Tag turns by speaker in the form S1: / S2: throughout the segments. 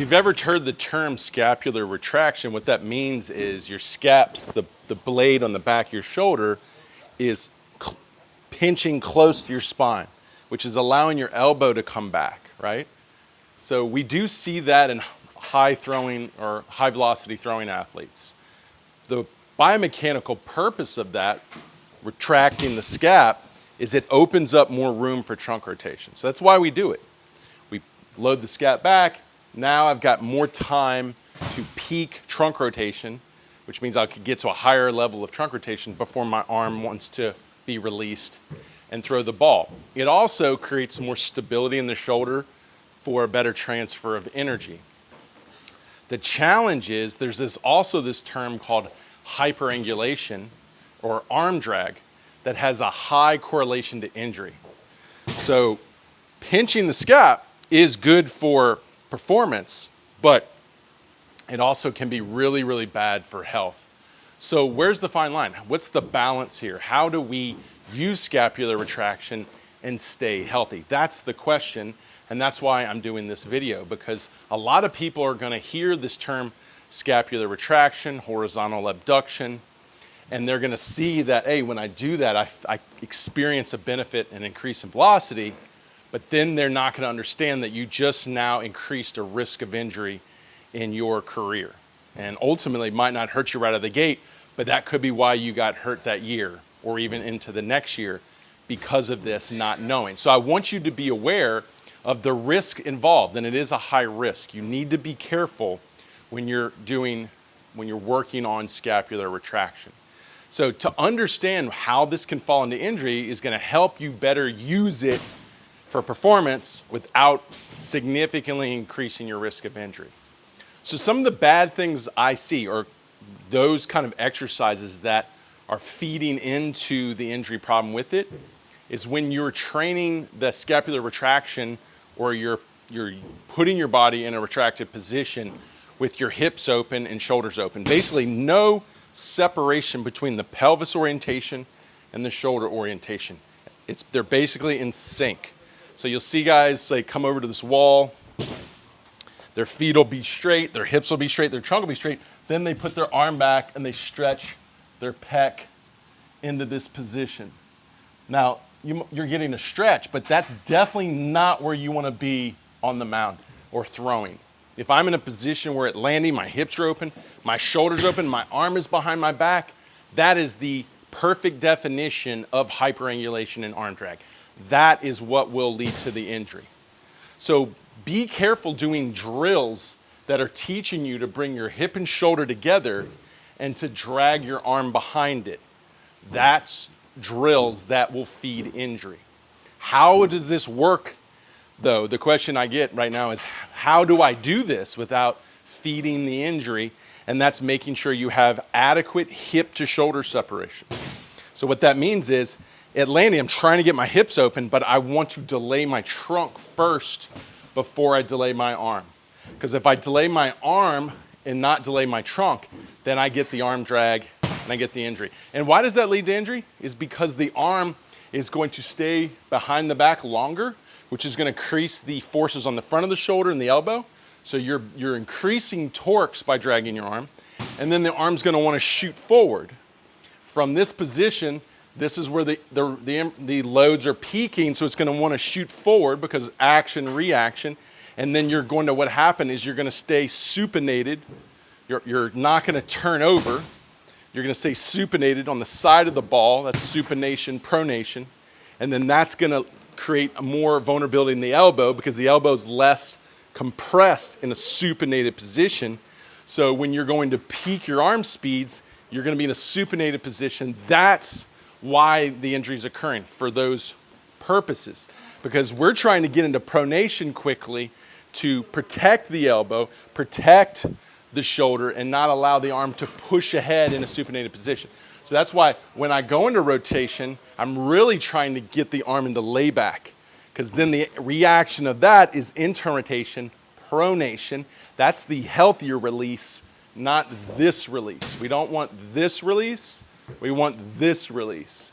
S1: you've ever heard the term scapular retraction, what that means is your scaps, the blade on the back of your shoulder, is pinching close to your spine, which is allowing your elbow to come back, right? So we do see that in high throwing or high velocity throwing athletes. The biomechanical purpose of that, retracting the scap, is it opens up more room for trunk rotation. So that's why we do it. We load the scap back. Now I've got more time to peak trunk rotation, which means I could get to a higher level of trunk rotation before my arm wants to be released and throw the ball. It also creates more stability in the shoulder for a better transfer of energy. The challenge is there's also this term called hyper-angulation or arm drag that has a high correlation to injury. So pinching the scap is good for performance, but it also can be really, really bad for health. So where's the fine line? What's the balance here? How do we use scapular retraction and stay healthy? That's the question, and that's why I'm doing this video, because a lot of people are gonna hear this term scapular retraction, horizontal abduction, and they're gonna see that, hey, when I do that, I experience a benefit and increase in velocity, but then they're not gonna understand that you just now increased a risk of injury in your career. And ultimately, it might not hurt you right out of the gate, but that could be why you got hurt that year or even into the next year because of this not knowing. So I want you to be aware of the risk involved, and it is a high risk. You need to be careful when you're working on scapular retraction. So to understand how this can fall into injury is gonna help you better use it for performance without significantly increasing your risk of injury. So some of the bad things I see are those kind of exercises that are feeding into the injury problem with it is when you're training the scapular retraction or you're putting your body in a retracted position with your hips open and shoulders open. Basically no separation between the pelvis orientation and the shoulder orientation. They're basically in sync. So you'll see guys say come over to this wall, their feet will be straight, their hips will be straight, their trunk will be straight, then they put their arm back and they stretch their pec into this position. Now, you're getting a stretch, but that's definitely not where you want to be on the mound or throwing. If I'm in a position where at landing, my hips are open, my shoulders open, my arm is behind my back, that is the perfect definition of hyperangulation and arm drag. That is what will lead to the injury. So be careful doing drills that are teaching you to bring your hip and shoulder together and to drag your arm behind it. That's drills that will feed injury. How does this work though? The question I get right now is how do I do this without feeding the injury? And that's making sure you have adequate hip to shoulder separation. So what that means is at landing, I'm trying to get my hips open, but I want to delay my trunk first before I delay my arm. Because if I delay my arm and not delay my trunk, then I get the arm drag and I get the injury. And why does that lead to injury? Is because the arm is going to stay behind the back longer, which is going to increase the forces on the front of the shoulder and the elbow. So you're increasing torques by dragging your arm. And then the arm's going to want to shoot forward. From this position, this is where the loads are peaking, so it's going to want to shoot forward because action, reaction. And then what happened is you're going to stay supinated. You're not going to turn over. You're going to stay supinated on the side of the ball. That's supination, pronation. And then that's going to create a more vulnerability in the elbow because the elbow is less compressed in a supinated position. So when you're going to peak your arm speeds, you're going to be in a supinated position. That's why the injury is occurring for those purposes. Because we're trying to get into pronation quickly to protect the elbow, protect the shoulder, and not allow the arm to push ahead in a supinated position. So that's why when I go into rotation, I'm really trying to get the arm into layback, because then the reaction of that is internal rotation, pronation. That's the healthier release, not this release. We don't want this release, we want this release.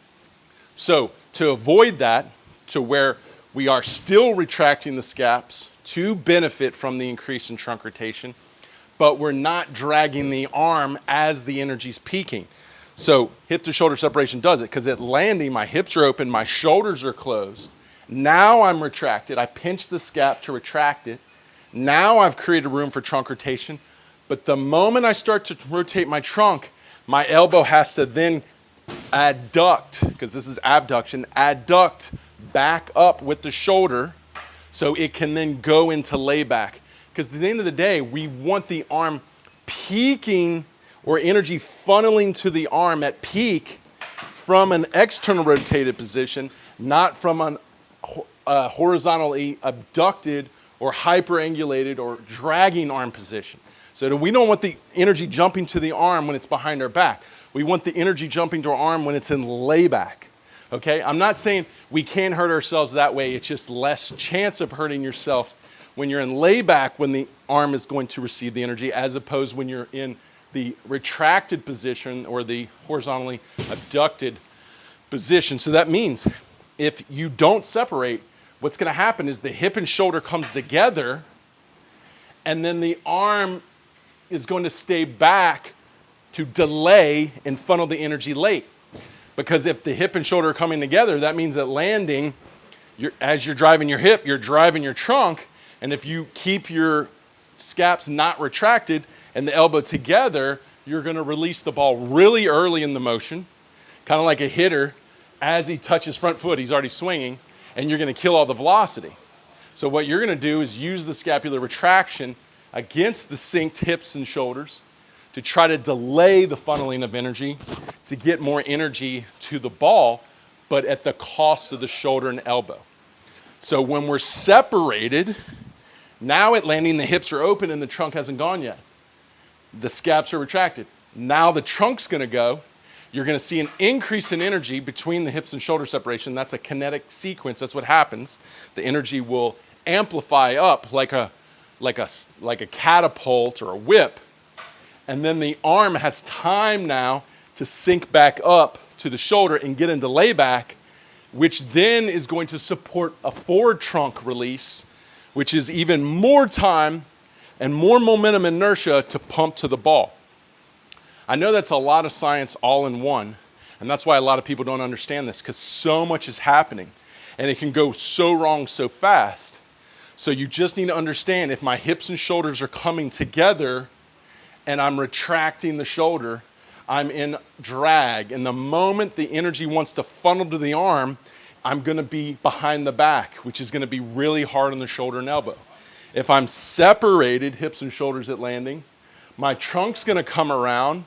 S1: So to avoid that, to where we are still retracting the scaps to benefit from the increase in trunk rotation, but we're not dragging the arm as the energy's peaking. So hip to shoulder separation does it, because at landing, my hips are open, my shoulders are closed. Now I'm retracted. I pinch the scap to retract it. Now I've created room for trunk rotation. But the moment I start to rotate my trunk, my elbow has to then adduct, because this is abduction, adduct back up with the shoulder so it can then go into layback. Because at the end of the day, we want the arm peaking or energy funneling to the arm at peak from an external rotated position, not from an horizontally abducted or hyper-angulated or dragging arm position. So we don't want the energy jumping to the arm when it's behind our back. We want the energy jumping to our arm when it's in layback. Okay? I'm not saying we can hurt ourselves that way. It's just less chance of hurting yourself when you're in layback when the arm is going to receive the energy, as opposed when you're in the retracted position or the horizontally abducted position. So that means if you don't separate, what's going to happen is the hip and shoulder comes together, and then the arm is going to stay back to delay and funnel the energy late. Because if the hip and shoulder are coming together, that means at landing, as you're driving your hip, you're driving your trunk. And if you keep your scaps not retracted and the elbow together, you're going to release the ball really early in the motion, kind of like a hitter. As he touches front foot, he's already swinging, and you're going to kill all the velocity. So what you're going to do is use the scapular retraction against the synced hips and shoulders to try to delay the funneling of energy, to get more energy to the ball, but at the cost of the shoulder and elbow. So when we're separated, now at landing, the hips are open and the trunk hasn't gone yet. The scaps are retracted. Now the trunk's going to go. You're going to see an increase in energy between the hips and shoulder separation. That's a kinetic sequence. That's what happens. The energy will amplify up like a catapult or a whip. And then the arm has time now to sink back up to the shoulder and get into layback, which then is going to support a forward trunk release, which is even more time and more momentum inertia to pump to the ball. I know that's a lot of science all in one, and that's why a lot of people don't understand this, because so much is happening, and it can go so wrong so fast. So you just need to understand, if my hips and shoulders are coming together and I'm retracting the shoulder, I'm in drag. And the moment the energy wants to funnel to the arm, I'm going to be behind the back, which is going to be really hard on the shoulder and elbow. If I'm separated, hips and shoulders at landing, my trunk's going to come around.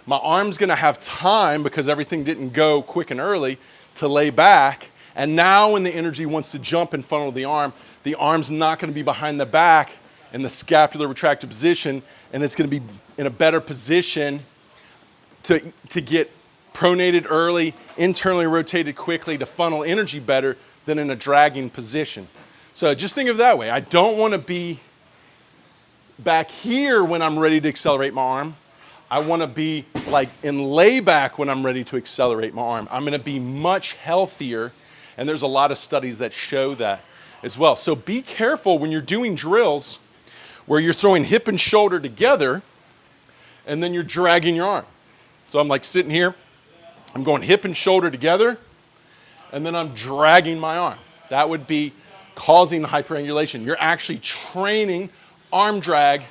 S1: My arm's going to have time, because everything didn't go quick and early, to lay back. And now when the energy wants to jump and funnel the arm's not going to be behind the back in the scapular retracted position, and it's going to be in a better position to get pronated early, internally rotated quickly to funnel energy better than in a dragging position. So just think of it that way. I don't want to be back here when I'm ready to accelerate my arm. I want to be like in layback when I'm ready to accelerate my arm. I'm going to be much healthier, and there's a lot of studies that show that as well. So be careful when you're doing drills where you're throwing hip and shoulder together and then you're dragging your arm. So I'm like sitting here, I'm going hip and shoulder together, and then I'm dragging my arm. That would be causing hyper-angulation. You're actually training arm drag,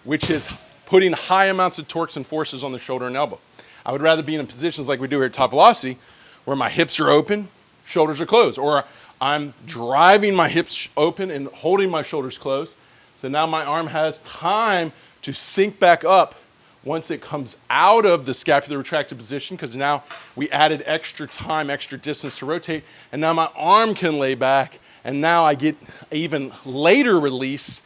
S1: which is putting high amounts of torques and forces on the shoulder and elbow. I would rather be in positions like we do here at Top Velocity, where my hips are open, shoulders are closed, or I'm driving my hips open and holding my shoulders closed. So now my arm has time to sink back up once it comes out of the scapular retracted position, because now we added extra time, extra distance to rotate, and now my arm can lay back, and now I get even later release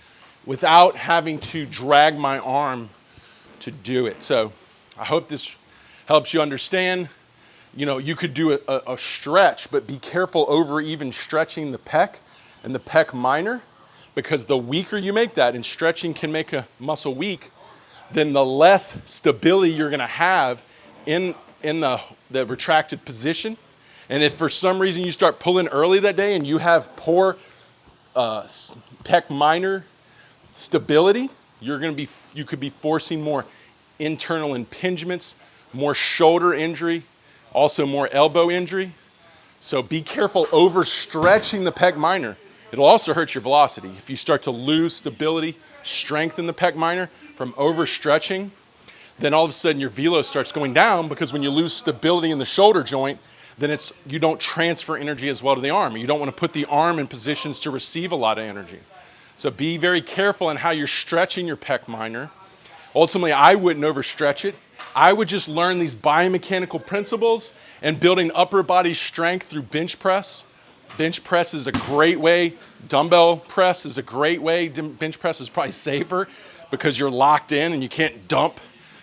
S1: without having to drag my arm to do it. So I hope this helps you understand. You know, you could do a stretch, but be careful over even stretching the pec and the pec minor, because the weaker you make that, and stretching can make a muscle weak, then the less stability you're going to have in the retracted position. And if for some reason you start pulling early that day and you have poor pec minor stability. You could be forcing more internal impingements, more shoulder injury, also more elbow injury. So be careful overstretching the pec minor. It'll also hurt your velocity. If you start to lose stability, strength in the pec minor from overstretching, then all of a sudden your velo starts going down, because when you lose stability in the shoulder joint, then you don't transfer energy as well to the arm. You don't want to put the arm in positions to receive a lot of energy. So be very careful in how you're stretching your pec minor. Ultimately, I wouldn't overstretch it. I would just learn these biomechanical principles and building upper body strength through bench press. Bench press is a great way. Dumbbell press is a great way. Bench press is probably safer because you're locked in and you can't dump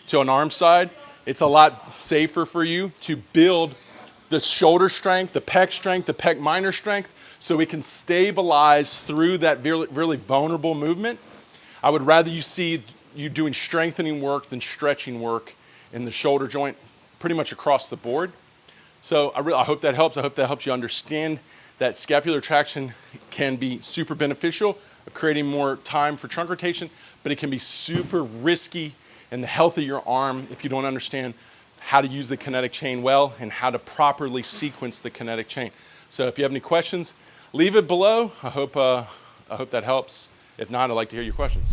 S1: to an arm side. It's a lot safer for you to build the shoulder strength, the pec minor strength, so we can stabilize through that really vulnerable movement. I would rather you see you doing strengthening work than stretching work in the shoulder joint pretty much across the board. So I hope that helps. I hope that helps you understand that scapular traction can be super beneficial of creating more time for trunk rotation, but it can be super risky in the health of your arm if you don't understand how to use the kinetic chain well and how to properly sequence the kinetic chain. So if you have any questions, leave it below. I hope that helps. If not, I'd like to hear your questions.